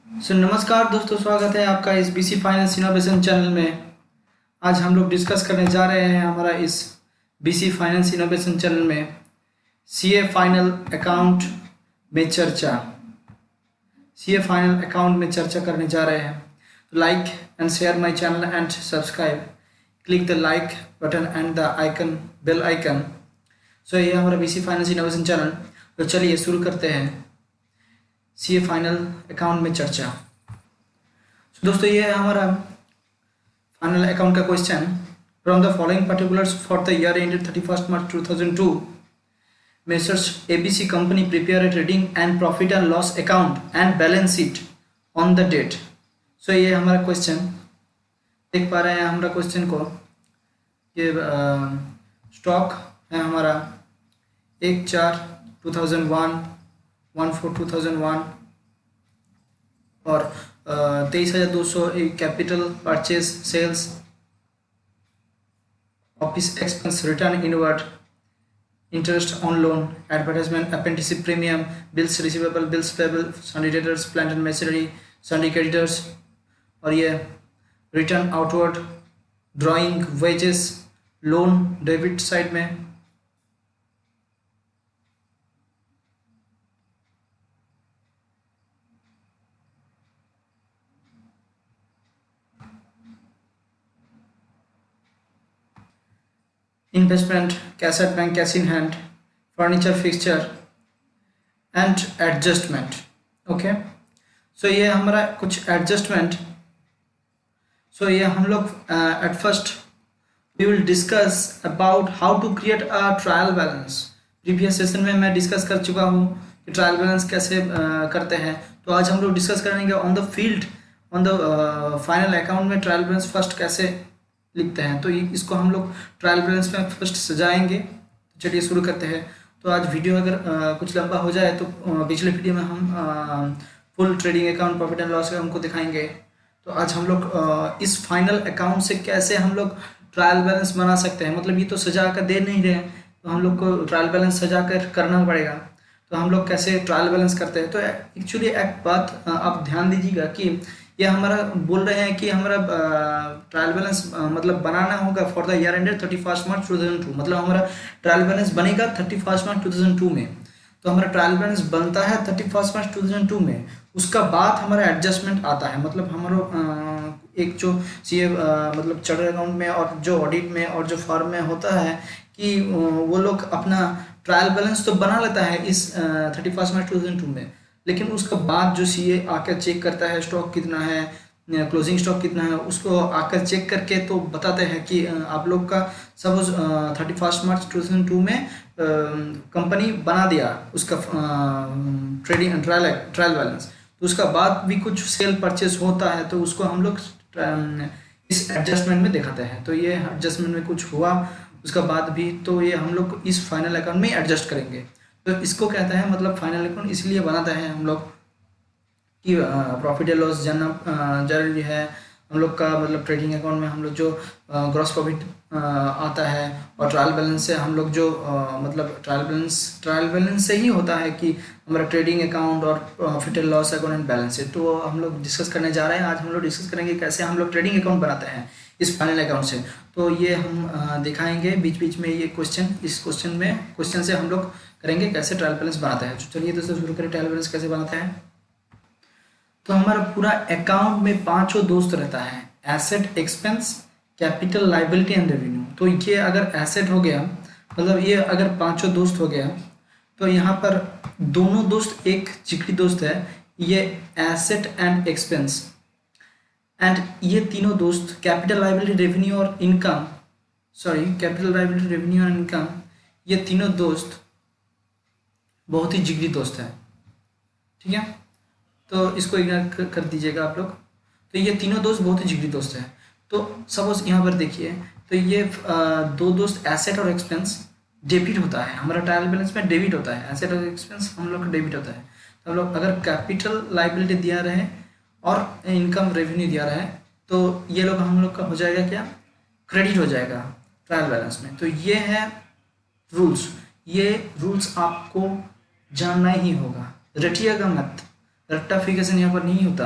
नमस्कार दोस्तों, स्वागत है आपका इस बीसी फाइनेंस इनोवेशन चैनल में। आज हम लोग डिस्कस करने जा रहे हैं हमारा इस बीसी फाइनेंस इनोवेशन चैनल में सीए फाइनल अकाउंट में चर्चा सीए फाइनल अकाउंट में चर्चा करने जा रहे हैं। तो like and share my channel and subscribe, click the like button and the icon bell icon. So ये हमारा बीसी फाइनेंस इनोवेशन चैनल। तो चलिए शुरू करते हैं सीए फाइनल अकाउंट में चर्चा। दोस्तों ये है हमारा फाइनल अकाउंट का question. From the following particulars for the year ended 31 March 2002 messrs ABC company prepare a trading and profit and loss account and balance sheet on the date. So ये हमारा question, देख पा रहे हैं हमारा question को। ये स्टॉक है हमारा 1/4/2001, 1/4/2001 और 23,200 capital purchase sales, office expense, return inward, interest on loan, advertisement, apprenticeship premium, bills receivable, bills payable, sundry debtors, plant and machinery, sundry creditors, और ये return outward, drawing, wages, loan debit side में, investment, cash at bank, cash in hand, furniture, fixture and adjustment. Okay, so ये हमारा कुछ adjustment. So ये हम लोग at first we will discuss about how to create a trial balance. Previous session में मैं discuss कर चुका हूँ कि ट्रायल बैलेंस कैसे करते हैं। तो आज हम लोग डिस्कस करेंगे on the field, on the final account में ट्रायल बैलेंस फर्स्ट कैसे लिखते हैं। तो इसको हम लोग ट्रायल बैलेंस में फर्स्ट सजाएंगे। तो चलिए शुरू करते हैं। तो आज वीडियो अगर कुछ लंबा हो जाए तो पिछले वीडियो में हम full trading account, profit and loss account को दिखाएंगे। तो आज हम लोग इस फाइनल अकाउंट से कैसे हम लोग ट्रायल बैलेंस बना सकते हैं। मतलब ये तो सजा कर दे नहीं रहे, तो हम लोग को ट्रायल बैलेंस सजा कर करना पड़ेगा। तो हम लोग कैसे ट्रायल बैलेंस करते हैं। तो एक्चुअली एक बात आप ध्यान दीजिएगा कि ये हमारा बोल रहे हैं कि हमारा ट्रायल बैलेंस मतलब बनाना होगा for the year ended 31 March 2002। मतलब हमारा ट्रायल बैलेंस बनेगा 31 मार्च 2002 में। तो हमारा ट्रायल बैलेंस बनता है 31 मार्च 2002 में। उसका बाद हमारा एडजस्टमेंट आता है। मतलब हमारा एक जो सीए मतलब चार्टर्ड अकाउंट में और जो ऑडिट में और जो फर्म में होता है कि वो लोग अपना ट्रायल बैलेंस तो बना लेता है इस 31 मार्च 2002 में, लेकिन उसके बाद जो सीए आकर चेक करता है स्टॉक कितना है, क्लोजिंग स्टॉक कितना है, उसको आकर चेक करके तो बताते हैं कि आप लोग का सपोज 31 मार्च 2002 में कंपनी बना दिया उसका ट्रेडिंग ट्रायल बैलेंस। तो उसका बाद भी कुछ सेल परचेस होता है तो उसको हम लोग इस एडजस्टमेंट में दिखाते हैं। तो ये एडजस्टमेंट में कुछ हुआ उसका बाद भी, तो ये हम लोग इस फाइनल अकाउंट में एडजस्ट करेंगे। तो इसको कहते हैं मतलब फाइनल अकाउंट इसलिए बनाते हैं हम लोग कि प्रॉफिट एंड लॉस जानना जरूरी है। हम लोग का मतलब ट्रेडिंग अकाउंट में हम लोग जो ग्रॉस प्रॉफिट आता है और ट्रायल बैलेंस से हम लोग जो मतलब ट्रायल बैलेंस से ही होता है कि हमारा ट्रेडिंग अकाउंट और profit and loss account and balance है। तो हम लोग डिस्कस करने जा रहे हैं। आज हम लोग डिस्कस करेंगे कैसे हम लोग ट्रेडिंग अकाउंट बनाते हैं इस फाइनल अकाउंट से। तो ये हम दिखाएंगे बीच बीच में ये इस क्वेश्चन से हम लोग करेंगे कैसे ट्रायल बैलेंस बनाते हैं। तो चलिए दोस्तों शुरू करें ट्रायल बैलेंस कैसे बनाते हैं। तो हमारा पूरा अकाउंट में पांचों दोस्त रहता है, asset, expense, capital, liability and revenue. तो ये अगर एसेट हो गया, मतलब ये अगर पांचों दोस्त हो गया, तो यहाँ पर दोनों दोस्त एक जिगरी दोस्त है, ये एसेट एंड एक्सपेंस, एंड ये तीनों दोस्त कैपिटल, लाइबिलिटी, रेवेन्यू और इनकम, कैपिटल, लाइबिलिटी, रेवेन्यू और इनकम, ये तीनों दोस्त बहुत ही जिगरी दोस्त है। ठीक है, तो इसको इग्नोर कर दीजिएगा आप लोग। तो ये तीनों दोस्त बहुत ही जिगरी दोस्त हैं। तो सपोज यहाँ पर देखिए, तो ये दो दोस्त एसेट और एक्सपेंस डेबिट होता है। हमारा ट्रायल बैलेंस में डेबिट होता है, एसेट और एक्सपेंस हम लोग का डेबिट होता है। तो हम लोग अगर कैपिटल, लाइबिलिटी दिया रहे और इनकम, रेवेन्यू दिया रहे, तो ये लोग हम लोग का हो जाएगा क्या, क्रेडिट हो जाएगा ट्रायल बैलेंस में। तो ये है रूल्स, ये रूल्स आपको जानना ही होगा, रटिएगा मत। रेक्टिफिकेशन यहाँ पर नहीं होता।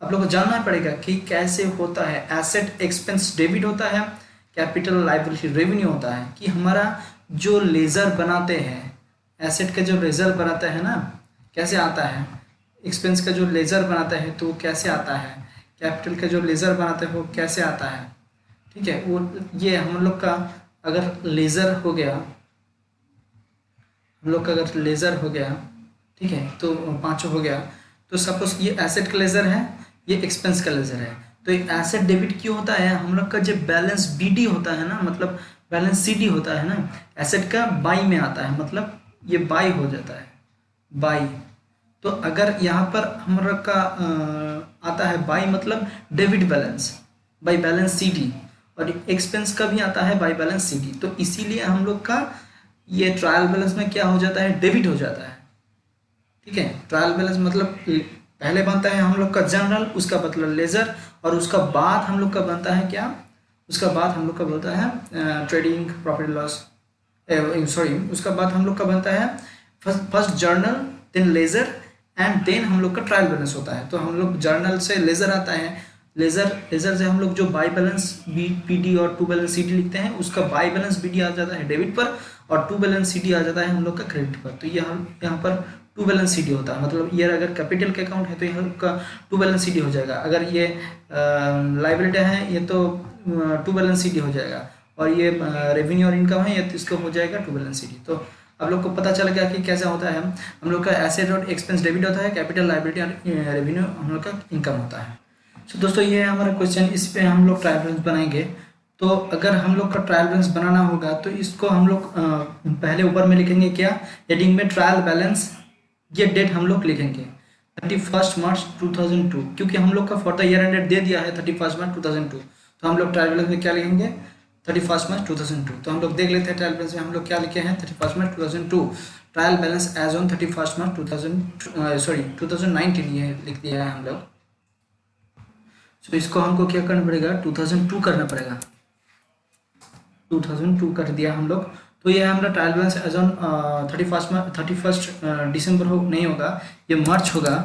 आप लोग को जानना पड़ेगा कि कैसे होता है। एसेट एक्सपेंस डेबिट होता है, कैपिटल लायबिलिटी रेवेन्यू होता है। कि हमारा जो लेजर बनाते हैं, एसेट का जो लेजर बनाता है ना, कैसे आता है, एक्सपेंस का जो लेजर बनाता है तो कैसे आता है, कैपिटल का जो लेजर बनाता है वो कैसे आता है। ठीक है, वो ये हम लोग का अगर लेजर हो गया, हम लोग का अगर लेजर हो गया, ठीक है, तो पांचों हो गया। तो सपोज ये एसेट का लेजर है, ये एक्सपेंस का लेजर है। तो एक एसेट डेबिट क्यों होता है, हम लोग का जो बैलेंस बीडी होता है ना, मतलब बैलेंस सीडी होता है ना, एसेट का बाई में आता है, मतलब ये बाई हो जाता है, बाई। तो अगर यहाँ पर हम लोग का आता है बाई मतलब debit balance, by balance CD, और एक्सपेंस का भी आता है बाई बैलेंस सीडी। तो इसीलिए हम लोग का ये ट्रायल बैलेंस में क्या हो जाता है, डेबिट हो जाता है। ठीक है, ट्रायल बैलेंस मतलब पहले बनता है हम लोग का जनरल, उसका मतलब लेजर, और उसका बाद हम लोग का बनता है क्या, उसका बाद हम लोग का बनता है ट्रेडिंग प्रॉफिट लॉस, सॉरी, उसका बाद हम लोग का बनता है first journal, then ledger, and then हम लोग का ट्रायल बैलेंस होता है। तो हम लोग जर्नल से लेजर आता है, लेजर से हम लोग जो बाई बैलेंस पीडी और टू बैलेंस सीडी लिखते हैं, उसका बाई बैलेंस बीडी आ जाता है डेबिट पर, और टू बैलेंस सीडी आ जाता है हम लोग का क्रेडिट पर। तो ये हम यहाँ पर टू बैलेंस सीडी होता है, मतलब ये अगर कैपिटल का अकाउंट है तो यहाँ का टू बैलेंस सीडी हो जाएगा, अगर ये लाइबिलिटी है ये तो टू बैलेंस सीडी हो जाएगा, और ये रेवेन्यू और इनकम है ये तो इसको हो जाएगा टू बैलेंस सीडी। तो आप लोग को पता चल गया कि कैसा होता है, हम लोग का एसेट और एक्सपेंस डेबिट होता है, कैपिटल लाइबिलिटी और रेवेन्यू हम लोग का इनकम होता है। तो दोस्तों ये है हमारा क्वेश्चन, इस पे हम लोग ट्रायल बैलेंस बनाएंगे। तो अगर हम लोग का ट्रायल बैलेंस बनाना होगा तो इसको हम लोग पहले ऊपर में लिखेंगे क्या, हेडिंग में ट्रायल बैलेंस, ये डेट हम लोग लिखेंगे 31 मार्च 2002, क्योंकि हम लोग का फॉर द ईयर एंडेड दे दिया है 31 मार्च 2002। तो हम लोग ट्रायल बैलेंस में क्या लिखेंगे, 31 मार्च 2002। तो हम लोग देख लेते हैं ट्रायल बैलेंस में हम लोग क्या लिखे हैं, 31 March 2002, trial balance as on 31 मार्च 2019 ये लिख दिया है हम लोग। तो इसको हमको क्या करना पड़ेगा, 2002 करना पड़ेगा, 2002 कर दिया हम लोग। तो ये हमारा ट्रायल बैलेंस एज ऑन 31 दिसंबर हो नहीं होगा, ये मार्च होगा,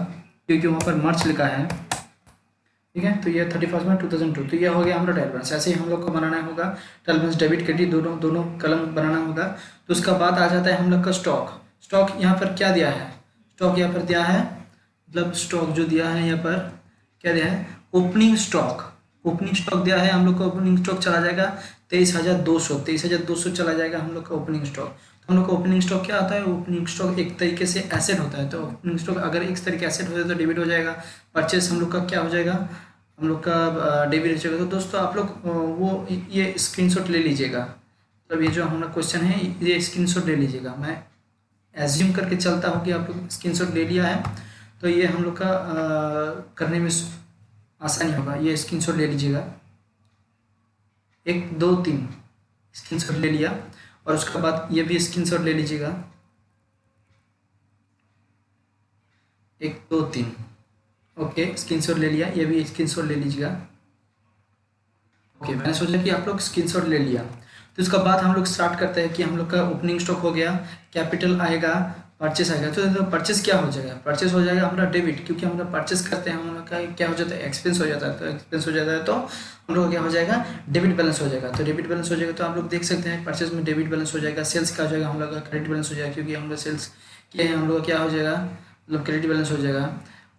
क्योंकि वहाँ पर मार्च लिखा है। ठीक है, तो ये 31 मार्च 2002, तो ये हो गया हमारा ट्रायल बैलेंस। ऐसे ही हम लोग को बनाना होगा ट्रायल बैलेंस, डेबिट क्रेडिट दोनों दोनों कलम बनाना होगा। तो उसका बाद आ जाता है हम लोग का स्टॉक। स्टॉक यहाँ पर क्या दिया है, स्टॉक यहाँ पर दिया है, मतलब स्टॉक जो दिया है यहाँ पर क्या दिया है, ओपनिंग स्टॉक, ओपनिंग स्टॉक दिया है हम लोग को। ओपनिंग स्टॉक चला जाएगा 23,200 चला जाएगा हम लोग का ओपनिंग स्टॉक। तो हम लोग का ओपनिंग स्टॉक क्या आता है, ओपनिंग स्टॉक एक तरीके से एसेट होता है। तो ओपनिंग स्टॉक अगर एक तरीके एसेट हो जाए तो डेबिट हो जाएगा, परचेस हम लोग का क्या हो जाएगा, हम लोग का डेबिट हो जाएगा। तो दोस्तों आप लोग वो ये स्क्रीनशॉट ले लीजिएगा, मतलब ये जो हमारा क्वेश्चन है ये स्क्रीनशॉट ले लीजिएगा। मैं एज्यूम करके चलता हूँ कि आप लोग स्क्रीनशॉट ले लिया है, तो ये हम लोग का करने में आसानी होगा। ये स्क्रीनशॉट ले लीजिएगा, 1 2 3 स्क्रीनशॉट ले लिया, और उसके बाद ये भी स्क्रीनशॉट ले लीजिएगा, 1 2 3, ओके स्क्रीनशॉट ले लिया, ये भी स्क्रीनशॉट ले लीजिएगा। ओके, मैंने सोचा कि आप लोग स्क्रीनशॉट ले लिया। तो इसका बाद हम लोग स्टार्ट करते हैं कि हम लोग का ओपनिंग स्टॉक हो गया, कैपिटल आएगा, परचेस आएगा। तो परचेस क्या हो जाएगा, परचेस हो जाएगा हमारा डेबिट, क्योंकि हम लोग परचेस करते हैं, हम लोग का क्या हो जाता है, एक्सपेंस हो जाता है। तो एक्सपेंस हो जाता है तो हम लोग का क्या हो जाएगा, डेबिट बैलेंस हो जाएगा। तो डेबिट बैलेंस हो जाएगा, तो आप लोग देख सकते हैं परचेस में डेबिट बैलेंस हो जाएगा। सेल्स का हो जाएगा हम लोग का क्रेडिट बैलेंस हो जाएगा, क्योंकि हम लोग सेल्स किए हैं, हम लोग का क्या हो जाएगा, मतलब क्रेडिट बैलेंस हो जाएगा।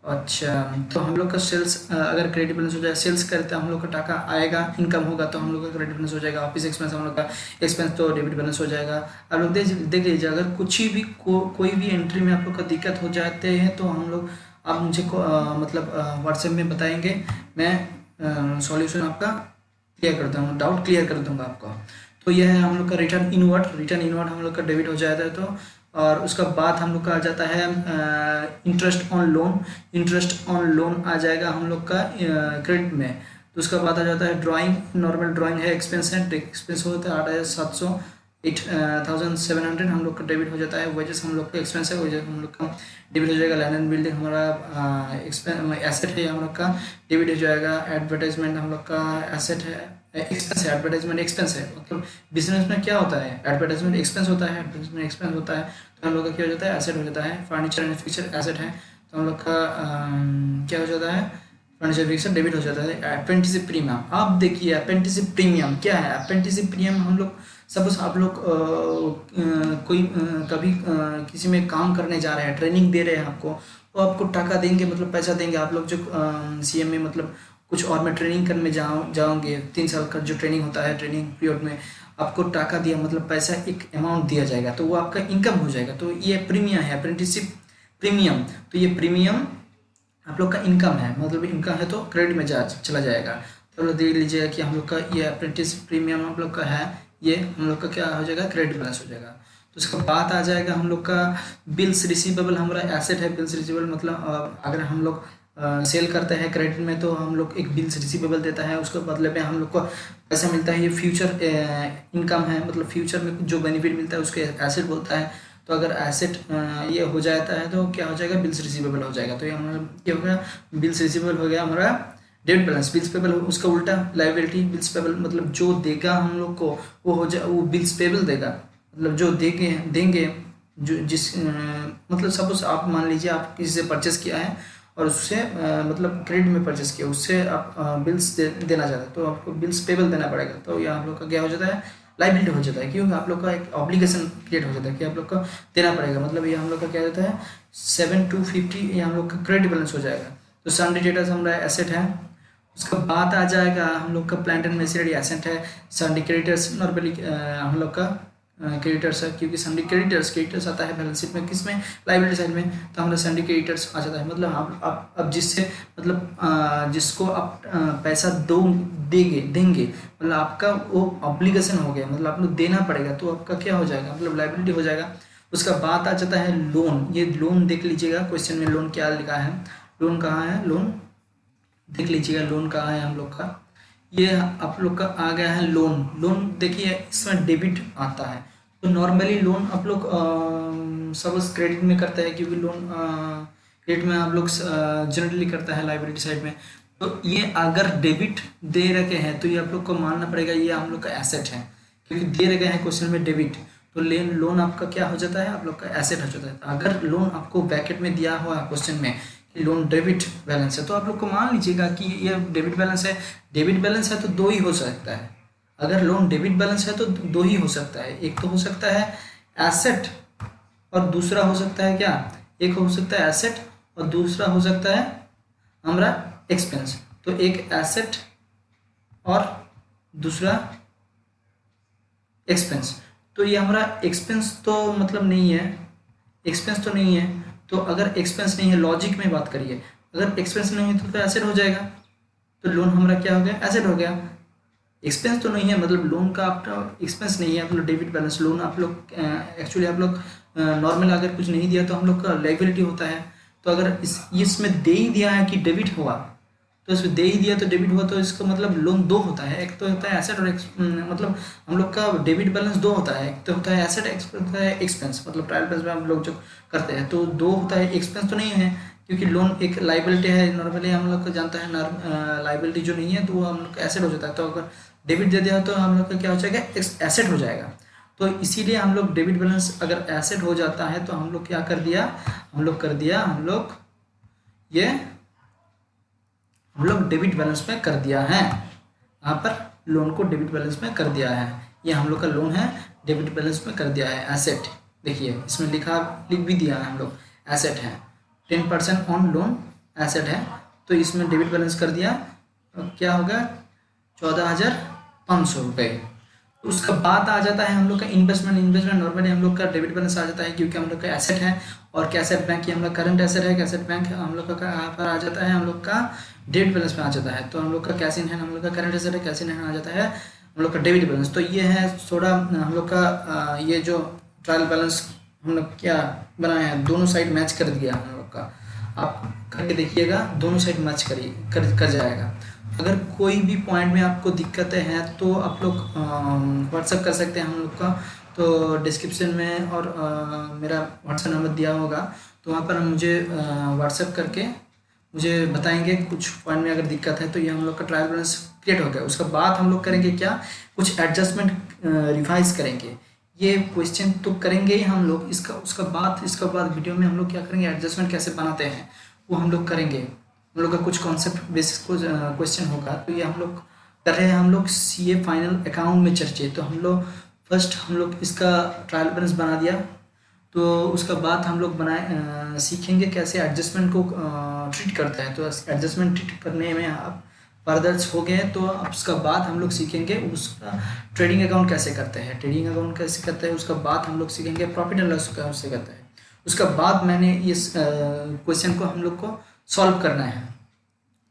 अच्छा, तो हम लोग का सेल्स अगर क्रेडिट बैलेंस हो जाए, सेल्स करते हैं हम लोग का टाका आएगा, इनकम होगा तो हम लोग का क्रेडिट बैलेंस हो जाएगा। ऑफिस एक्सपेंस हम लोग का एक्सपेंस तो डेबिट बैलेंस हो जाएगा। आप लोग देख लीजिए, अगर कुछ भी कोई भी एंट्री में आप लोग का दिक्कत हो जाते हैं तो हम लोग आप मुझे मतलब व्हाट्सएप में बताएंगे, मैं सॉल्यूशन आपका क्लियर कर दूँगा, डाउट क्लियर कर दूँगा आपको। तो यह है हम लोग का रिटर्न इनवर्ड हम लोग का डेबिट हो जाता है। तो और उसका बाद हम लोग का आ जाता है इंटरेस्ट ऑन लोन आ जाएगा हम लोग का क्रेडिट में। तो उसका बाद आ जाता है ड्राइंग, नॉर्मल ड्राइंग है, एक्सपेंस है, एक्सपेंस होता है 8,700 8,700 हम लोग का डेबिट हो जाता है। वेजेस हम लोग का एक्सपेंस है, वेजेस हम लोग का डेबिट हो जाएगा। लैंड एंड बिल्डिंग हमारा एसेट है हम लोग का, डेबिट हो जाएगा। एडवर्टाइजमेंट हम लोग का एसेट है, एक्सपेंस है, एडवर्टाइजमेंट एक्सपेंस है। मतलब बिजनेस में क्या होता है, एडवर्टाइजमेंट एक्सपेंस होता है, एडवर्टाइजमेंट एक्सपेंस होता है, तो हम लोग का क्या हो जाता है, एसेट हो जाता है। फर्नीचर एंड फिक्सचर एसेट है, तो हम लोग का क्या हो जाता है, फर्नीचर फिक्सर डेबिट हो जाता है। अप्रेंटिसशिप प्रीमियम, आप देखिए अप्रेंटिसशिप प्रीमियम क्या है। अप्रेंटिसशिप प्रीमियम हम लोग सपोज आप लोग कोई कभी किसी में काम करने जा रहे हैं, ट्रेनिंग दे रहे हैं आपको, तो आपको टाका देंगे, मतलब पैसा देंगे। आप लोग जो सीएम में मतलब कुछ और में ट्रेनिंग करने जाओगे, 3 साल का जो ट्रेनिंग होता है, ट्रेनिंग पीरियड में आपको टाका दिया, मतलब पैसा एक अमाउंट दिया जाएगा, तो वो आपका इनकम हो जाएगा। तो ये प्रीमियम है, अप्रेंटिसशिप प्रीमियम। तो ये प्रीमियम आप लोग का इनकम है, मतलब इनकम है तो क्रेडिट में चला जाएगा। तो लोग देख लीजिएगा कि हम लोग का ये अप्रेंटिस प्रीमियम हम लोग का है, ये हम लोग का क्या हो जाएगा, क्रेडिट बैलेंस हो जाएगा। तो उसका बात आ जाएगा हम लोग का बिल्स रिसीवेबल, हमारा एसेट है बिल्स रिसीवेबल। मतलब अगर हम लोग सेल करते हैं क्रेडिट में, तो हम लोग एक बिल्स रिसीवेबल देता है, उसके बदले में हम लोग को पैसा मिलता है। ये फ्यूचर इनकम है, मतलब फ्यूचर में जो बेनिफिट मिलता है उसके एसेट बोलता है। तो अगर एसेट ये हो जाता है तो क्या हो जाएगा, बिल्स रिसीवेबल हो जाएगा। तो ये हमारा क्या हो गया, बिल्स रिसीवेबल हो गया हमारा डेबिट बैलेंस। बिल्स पेबल उसका उल्टा लायबिलिटी, बिल्स पेबल मतलब जो देगा हम लोग को वो हो जाए, वो बिल्स पेबल देगा, मतलब जो देंगे जो मतलब सपोज आप मान लीजिए आप किसी से परचेस किया है और उससे मतलब क्रेडिट में परचेस किया, उससे आप बिल्स देना चाहते हैं, तो आपको बिल्स पेबल देना पड़ेगा। तो ये आप लोग का क्या हो जाता है, लाइबिलिटी हो जाता है, क्योंकि आप लोग का एक ऑब्लिगेशन क्रिएट हो जाता है कि आप लोग को देना पड़ेगा। मतलब ये हम लोग का क्या होता है 7/250, ये हम लोग का क्रेडिट बैलेंस हो जाएगा। तो सन्डी डेटास हमारा एसेट है। उसका बात आ जाएगा हम लोग का प्लांट एंड मशीनरी एसेट है। सन्डी क्रेडिटर्स नॉर्मली हम लोग का क्रेडिटर्स है, क्योंकि सन्डी क्रेडिटर्स आता है बैलेंस शीट में, किस में, लाइबिलिटी साइड में। तो हमारा सन्डी क्रेडिटर्स आ जाता है। मतलब आप अब जिससे मतलब जिसको आप पैसा देंगे, मतलब आपका वो ऑब्लिगेशन हो गया, मतलब आपको देना पड़ेगा, तो आपका क्या हो जाएगा, मतलब लाइबिलिटी हो जाएगा। उसका बात आ जाता है लोन। ये लोन देख लीजिएगा क्वेश्चन में, लोन क्या लिखा है, लोन कहाँ है, लोन देख लीजिएगा, लोन कहाँ है हम लोग का, ये आप लोग का आ गया है लोन। लोन देखिए इसमें डेबिट आता है। तो नॉर्मली लोन आप लोग सब क्रेडिट में करते हैं, क्योंकि लोन क्रेडिट में आप लोग जनरली करता है लाइबिलिटी साइड में। तो ये अगर डेबिट दे रखे हैं तो ये आप लोग को मानना पड़ेगा ये हम लोग का एसेट है, क्योंकि दे रखे हैं क्वेश्चन में डेबिट। तो लोन आपका क्या हो जाता है, आप लोग का एसेट हो जाता है। अगर लोन आपको ब्रैकेट में दिया हुआ है क्वेश्चन में कि लोन डेबिट बैलेंस है, तो आप लोग को मान लीजिएगा कि ये डेबिट बैलेंस है। डेबिट बैलेंस है तो दो ही हो सकता है, अगर लोन डेबिट बैलेंस है तो दो ही हो सकता है। एक तो हो सकता है एसेट और दूसरा हो सकता है क्या, एक हो सकता है एसेट और दूसरा हो सकता है हमारा एक्सपेंस। तो एक एसेट और दूसरा एक्सपेंस। तो ये हमारा एक्सपेंस तो मतलब नहीं है, एक्सपेंस तो नहीं है। तो अगर एक्सपेंस नहीं है, लॉजिक में बात करिए, अगर एक्सपेंस नहीं है तो एसेट हो जाएगा। तो लोन हमारा क्या हो गया, एसेट हो गया। एक्सपेंस तो नहीं है, मतलब लोन का आपका एक्सपेंस नहीं है, मतलब डेबिट बैलेंस। लोन आप लोग एक्चुअली आप लोग नॉर्मल अगर कुछ नहीं दिया तो हम लोग का लायबिलिटी होता है। तो अगर इसमें दे ही दिया है कि डेबिट हुआ, तो इसमें दे ही दिया तो डेबिट हुआ, तो इसका मतलब लोन दो होता है। एक तो होता है एसेट और मतलब हम लोग का डेबिट बैलेंस दो होता है, एक तो होता है एसेट, एक होता है एक्सपेंस। मतलब ट्रायल बैलेंस में हम लोग जो करते हैं तो दो होता है, एक्सपेंस तो नहीं है, क्योंकि लोन एक लाइबिलिटी है। नॉर्मली हम लोग को जानता है लाइबिलिटी जो नहीं है तो वो हम लोग का एसेट हो जाता है। तो अगर डेबिट दे दिया तो हम लोग का क्या हो जाएगा, एसेट हो जाएगा। तो इसीलिए हम लोग डेबिट बैलेंस अगर एसेट हो जाता है तो हम लोग क्या कर दिया, हम लोग डेबिट बैलेंस में कर दिया है। यहाँ पर लोन को डेबिट बैलेंस में कर दिया है, ये हम लोग का लोन है, डेबिट बैलेंस में कर दिया है एसेट। देखिए इसमें लिख भी दिया है हम लोग, एसेट है, 10% ऑन लोन एसेट है। तो इसमें डेबिट बैलेंस कर दिया, क्या होगा 14,500 रुपये। उसका बाद आ जाता है हम लोग का इन्वेस्टमेंट नॉर्मली हम लोग का डेबिट बैलेंस आ जाता है, क्योंकि हम लोग का एसेट है। और कैसेट बैंक ये हम लोग करंट एसेट है, कैसेट बैंक हम लोग का यहाँ पर आ जाता है, हम लोग का डेबिट बैलेंस में आ जाता है। तो हम लोग का कैश इन हैंड हम लोग का करंट एसेट है, कैश इन हैंड आ जाता है हम लोग का डेबिट बैलेंस। तो ये है थोड़ा हम लोग का ये जो ट्रायल बैलेंस हम लोग क्या बनाया है, दोनों साइड मैच कर दिया हम लोग का। आप करके देखिएगा, दोनों साइड मैच कर जाएगा। अगर कोई भी पॉइंट में आपको दिक्कतें हैं तो आप लोग व्हाट्सअप कर सकते हैं हम लोग का। तो डिस्क्रिप्शन में और मेरा व्हाट्सअप नंबर दिया होगा, तो वहाँ पर मुझे व्हाट्सअप करके मुझे बताएंगे कुछ पॉइंट में अगर दिक्कत है। तो ये हम लोग का ट्रायल बैलेंस क्रिएट हो गया। उसके बाद हम लोग करेंगे क्या, कुछ एडजस्टमेंट रिवाइज करेंगे। ये क्वेश्चन तो करेंगे ही हम लोग, इसका बाद वीडियो में हम लोग क्या करेंगे, एडजस्टमेंट कैसे बनाते हैं वो हम लोग करेंगे। हम लोग का कुछ कॉन्सेप्ट बेसिस को क्वेश्चन होगा, तो ये हम लोग कर रहे हैं, हम लोग सीए फाइनल अकाउंट में चर्चे। तो हम लोग फर्स्ट हम लोग इसका ट्रायल बैलेंस बना दिया, तो उसका बाद हम लोग सीखेंगे कैसे एडजस्टमेंट को ट्रीट करते हैं। तो एडजस्टमेंट ट्रीट करने में आप पारदर्श हो गए, तो अब उसका बाद हम लोग सीखेंगे उसका ट्रेडिंग अकाउंट कैसे करते हैं, उसका बाद हम लोग सीखेंगे प्रॉफिट एंड लॉस कैसे करते हैं। उसका बाद मैंने इस क्वेश्चन को हम लोग को सॉल्व करना है।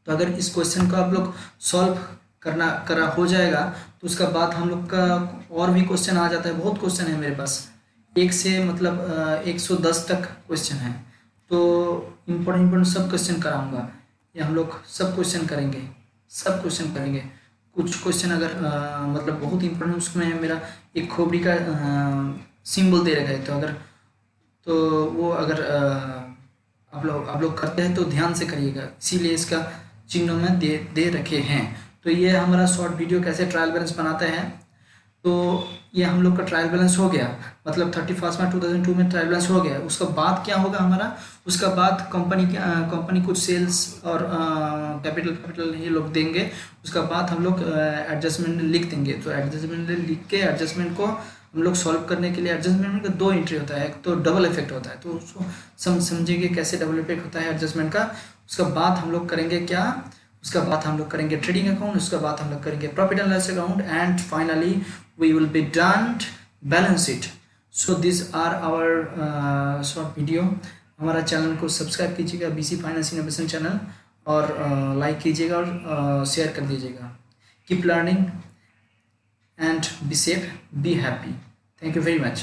तो अगर इस क्वेश्चन को आप लोग सॉल्व करा हो जाएगा, तो उसका बाद हम लोग का और भी क्वेश्चन आ जाता है। बहुत क्वेश्चन है मेरे पास, 1 से मतलब 110 तक क्वेश्चन है। तो इम्पोर्टेंट सब क्वेश्चन कराऊंगा, ये हम लोग सब क्वेश्चन करेंगे। कुछ क्वेश्चन अगर मतलब बहुत इंपॉर्टेंट, उसमें मेरा एक खोपड़ी का सिंबल दे रखा है, तो वो अगर आप लोग करते हैं तो ध्यान से करिएगा, इसीलिए इसका चिन्ह में दे रखे हैं। तो ये हमारा शॉर्ट वीडियो कैसे ट्रायल बैलेंस बनाते हैं। तो ये हम लोग का ट्रायल बैलेंस हो गया, मतलब 31 मार्च 2002 में ट्रायल बैलेंस हो गया। उसका बाद क्या होगा हमारा, उसका बाद कंपनी कुछ सेल्स और कैपिटल ये लोग देंगे। उसका बाद हम लोग एडजस्टमेंट लिख देंगे। तो एडजस्टमेंट लिख के एडजस्टमेंट को हम लोग सॉल्व करने के लिए, एडजस्टमेंट का 2 एंट्री होता है, एक तो डबल इफेक्ट होता है, तो उसको समझेंगे कैसे डबल इफेक्ट होता है एडजस्टमेंट का। उसका बाद हम लोग करेंगे क्या, उसका बाद हम लोग करेंगे ट्रेडिंग अकाउंट, उसका बाद हम लोग करेंगे profit and loss account, and finally we will be done balance sheet. So this are our short video. हमारा चैनल को सब्सक्राइब कीजिएगा, बीसी फाइनेंस इनोवेशन चैनल, और लाइक कीजिएगा और शेयर कर दीजिएगा। Keep learning and be safe, be happy. Thank you very much.